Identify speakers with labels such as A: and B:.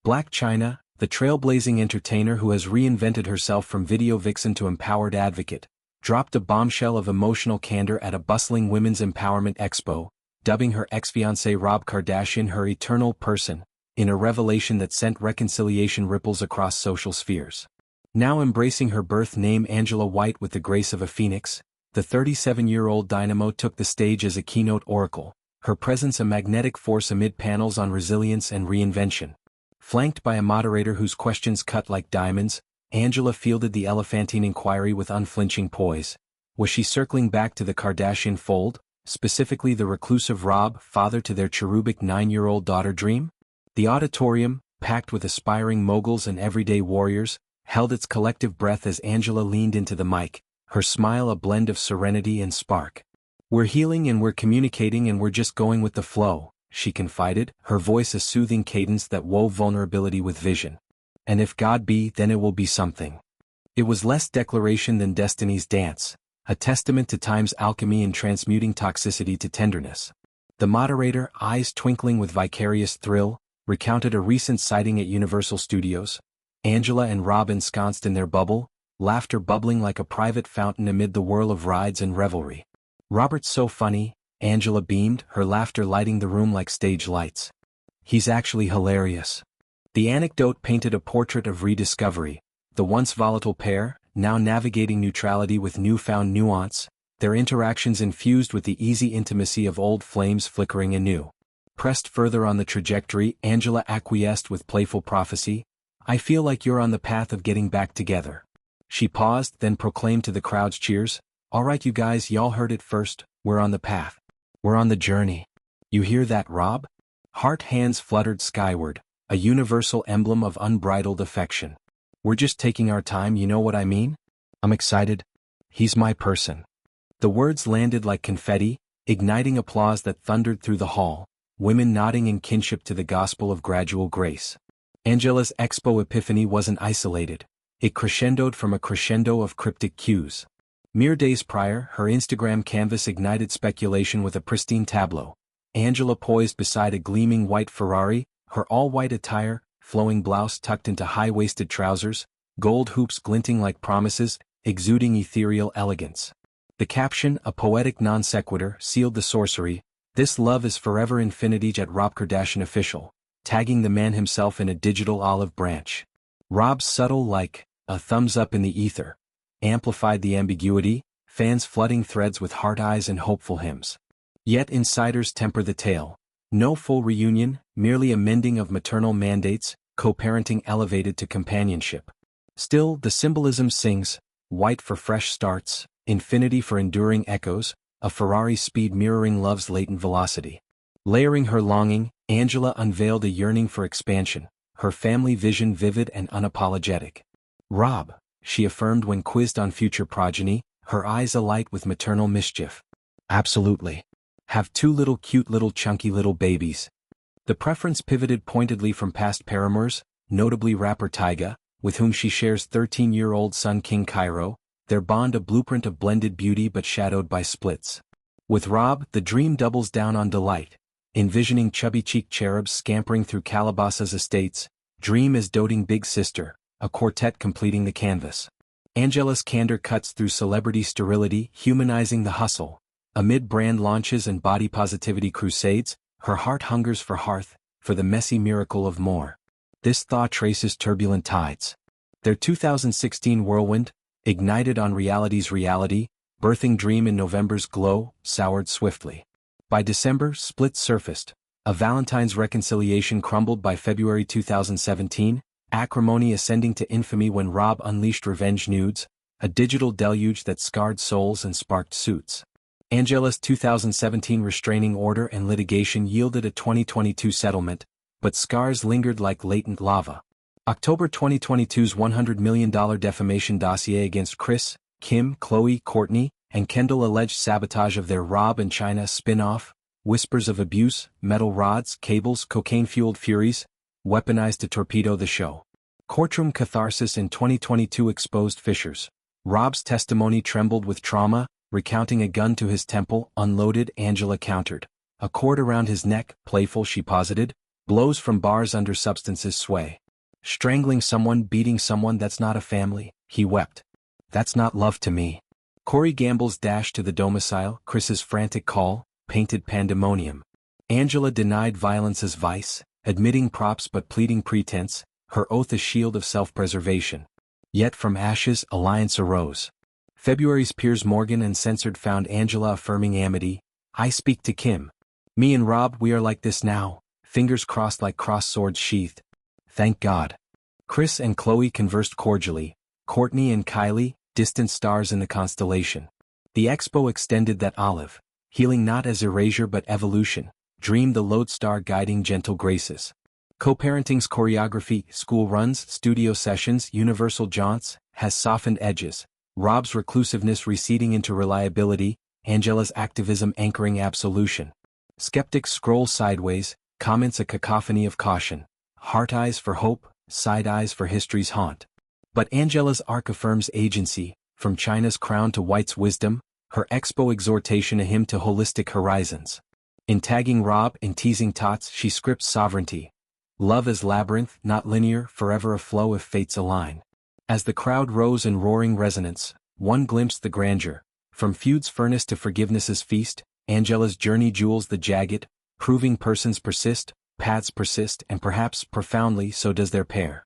A: Blac Chyna, the trailblazing entertainer who has reinvented herself from video vixen to empowered advocate, dropped a bombshell of emotional candor at a bustling women's empowerment expo, dubbing her ex-fiancé Rob Kardashian her eternal person, in a revelation that sent reconciliation ripples across social spheres. Now embracing her birth name Angela White with the grace of a phoenix, the 37-year-old dynamo took the stage as a keynote oracle, her presence a magnetic force amid panels on resilience and reinvention. Flanked by a moderator whose questions cut like diamonds, Angela fielded the elephantine inquiry with unflinching poise. Was she circling back to the Kardashian fold, specifically the reclusive Rob, father to their cherubic 9-year-old daughter Dream? The auditorium, packed with aspiring moguls and everyday warriors, held its collective breath as Angela leaned into the mic, her smile a blend of serenity and spark. "We're healing and we're communicating and we're just going with the flow," she confided, her voice a soothing cadence that wove vulnerability with vision. "And if God be, then it will be something." It was less declaration than destiny's dance, a testament to time's alchemy in transmuting toxicity to tenderness. The moderator, eyes twinkling with vicarious thrill, recounted a recent sighting at Universal Studios. Angela and Rob ensconced in their bubble, laughter bubbling like a private fountain amid the whirl of rides and revelry. "Robert's so funny," Angela beamed, her laughter lighting the room like stage lights. "He's actually hilarious." The anecdote painted a portrait of rediscovery, the once volatile pair, now navigating neutrality with newfound nuance, their interactions infused with the easy intimacy of old flames flickering anew. Pressed further on the trajectory, Angela acquiesced with playful prophecy, "I feel like you're on the path of getting back together." She paused, then proclaimed to the crowd's cheers, "All right you guys, y'all heard it first, we're on the path. We're on the journey. You hear that, Rob?" Heart hands fluttered skyward, a universal emblem of unbridled affection. "We're just taking our time, you know what I mean? I'm excited. He's my person." The words landed like confetti, igniting applause that thundered through the hall, women nodding in kinship to the gospel of gradual grace. Angela's expo epiphany wasn't isolated. It crescendoed from a crescendo of cryptic cues. Mere days prior, her Instagram canvas ignited speculation with a pristine tableau. Angela poised beside a gleaming white Ferrari, her all-white attire, flowing blouse tucked into high-waisted trousers, gold hoops glinting like promises, exuding ethereal elegance. The caption, a poetic non sequitur, sealed the sorcery. "This love is forever infinity at Rob Kardashian official," tagging the man himself in a digital olive branch. Rob's subtle like, a thumbs up in the ether, amplified the ambiguity, fans flooding threads with heart eyes and hopeful hymns. Yet insiders temper the tale. No full reunion, merely a mending of maternal mandates, co-parenting elevated to companionship. Still, the symbolism sings, white for fresh starts, infinity for enduring echoes, a Ferrari speed mirroring love's latent velocity. Layering her longing, Angela unveiled a yearning for expansion, her family vision vivid and unapologetic. "Rob," she affirmed when quizzed on future progeny, her eyes alight with maternal mischief. "Absolutely. Have two cute chunky little babies." The preference pivoted pointedly from past paramours, notably rapper Tyga, with whom she shares 13-year-old son King Cairo, their bond a blueprint of blended beauty but shadowed by splits. With Rob, the dream doubles down on delight, envisioning chubby-cheeked cherubs scampering through Calabasas estates, Dream as doting big sister, a quartet completing the canvas. Angela's candor cuts through celebrity sterility, humanizing the hustle. Amid brand launches and body positivity crusades, her heart hungers for hearth, for the messy miracle of more. This thaw traces turbulent tides. Their 2016 whirlwind, ignited on reality's reality, birthing Dream in November's glow, soured swiftly. By December, splits surfaced. A Valentine's reconciliation crumbled by February 2017, acrimony ascending to infamy when Rob unleashed revenge nudes, a digital deluge that scarred souls and sparked suits. Angela's 2017 restraining order and litigation yielded a 2022 settlement, but scars lingered like latent lava. October 2022's $100 million defamation dossier against Kris, Kim, Khloe, Kourtney, and Kendall alleged sabotage of their Rob and Chyna spin-off, whispers of abuse, metal rods, cables, cocaine-fueled furies, weaponized to torpedo the show. Courtroom catharsis in 2022 exposed fissures. Rob's testimony trembled with trauma, recounting a gun to his temple, unloaded, Angela countered. A cord around his neck, playful she posited, Blows from bars under substances sway. Strangling someone, beating someone, that's not a family, he wept. That's not love to me. Corey Gamble's dash to the domicile, Chris's frantic call, painted pandemonium. Angela denied violence as vice, admitting props but pleading pretense, her oath a shield of self-preservation. Yet from ashes alliance arose. February's Piers Morgan and Censored found Angela affirming amity. I speak to Kim. Me and Rob, we are like this now, fingers crossed like cross swords sheathed. Thank God. Chris and Khloe conversed cordially. Kourtney and Kylie, distant stars in the constellation. The expo extended that olive, healing not as erasure but evolution, dreamed the lodestar guiding gentle graces. Co-parenting's choreography, school runs, studio sessions, universal jaunts, has softened edges. Rob's reclusiveness receding into reliability, Angela's activism anchoring absolution. Skeptics scroll sideways, comments a cacophony of caution. Heart eyes for hope, side eyes for history's haunt. But Angela's arc affirms agency, from Chyna's crown to White's wisdom, her expo exhortation a hymn to holistic horizons. In tagging Rob and teasing Tots, she scripts sovereignty. Love as labyrinth, not linear, forever aflow if fates align. As the crowd rose in roaring resonance, one glimpsed the grandeur. From feud's furnace to forgiveness's feast, Angela's journey jewels the jagged, proving persons persist, paths persist, and perhaps profoundly so does their pair.